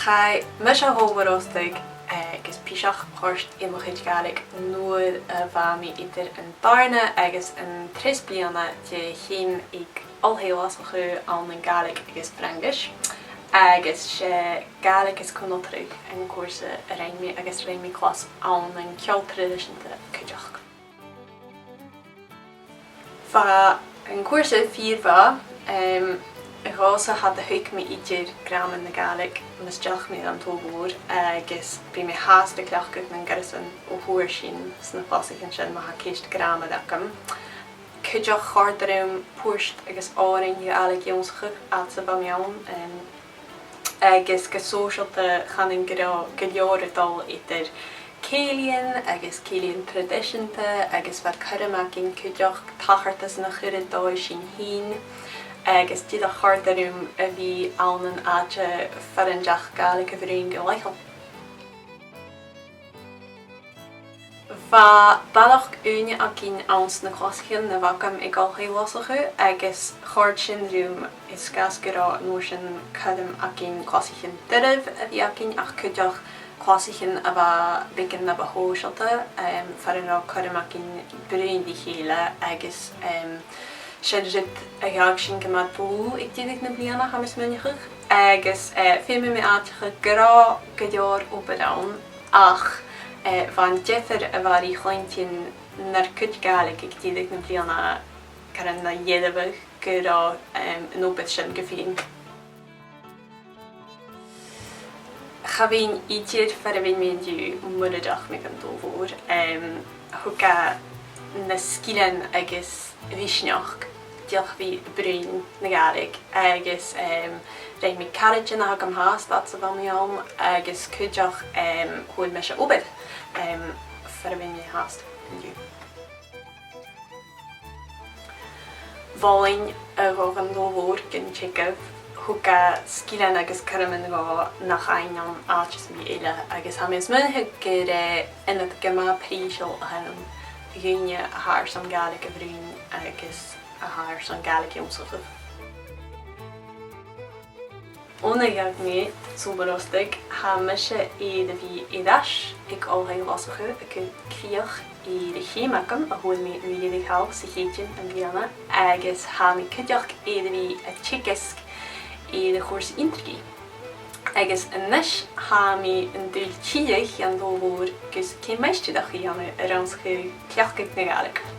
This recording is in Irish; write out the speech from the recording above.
Ga me se hóbarróstig agus píseach páirt imimechid Gaeilge nuair a bhí idir an darna agus an tris bliana de chin ag allhélas chu an Gaeilge agus Frangis. Agus sé Gaeilge is conoltrug an cuasa a réimi agus réimi clas an ceol tradiisianta chuideach. Fa an cuasa fíormha Rosa had a thuig mé idir graman na Gaeilge misteach mé an tóbhór agus bí mé háasta cleachcuh na garsan ó thuair sin sna fásaigh sin má céist grama dacham. Cuideach chádarm puist agus árainn Gaeilge jónschuh at sa bamián agus go sóisialta chanin go leoradal idir céilíonn agus céilíonn tradiisianta agus bhar chuireach cin cuideach tachartas na chuiredáid sin hín. Agus tíad a chádarm a bhí ann áte farandeach Gaeilge a bhríonn go leichal. Bha bailach úine a cin ans na chlásicin na bhacham i gáilthaíosachu agus cháir sin riúm is gas go rá nóir sin chudum a cin chlásicin duibh a bhí a cin ach chuideach chlásicin a bheith bicin na bhthóisialta faranrá chudum a cin bríon dí chéile agus Séidir a gheag sin go mad bú ag tíadh na bliana hamas minichuch agus féimi mé áiticha gorá go leor ó bedán ach bhain deafar a bhí chláintín nar cuid Gaeilge ag tíadh na bliana caran na dhéadamh gorá an óbid sin go féin. Chabhín idir fer a bhíon méondiú muireach me an dómhór thuga na scileann agus bhísneach diolch bhí brín na Gaeilge agus réimi carriage na agam hás dat sa bhamián agus cuideach chuil me se óbid fer a bhíon háast inniu. Bháin a bhag an dómhór gin teagah thuga scileann agus cuireann gá nach aon an áitis mí éile agus ha mé muthe gur ina gama príseil a hanam gine a haar san Gaeilge a bhríonn agus a haar san Gaeilge jónschuh. Óna gheag mé súbarróstig ha me se iad a bhí idas ag allthaíosachu acu críoch i de chéimacham a thuail mé riad hall sa chéitin an bbliana agus ha mé cuideach iad a bhí a tiicisc i de chósa intrigaí. Agus inis ha mé an dúil tíoch an dómhór gus cé meisteideach í anna a ranschu cleachcuh na Gaeilge.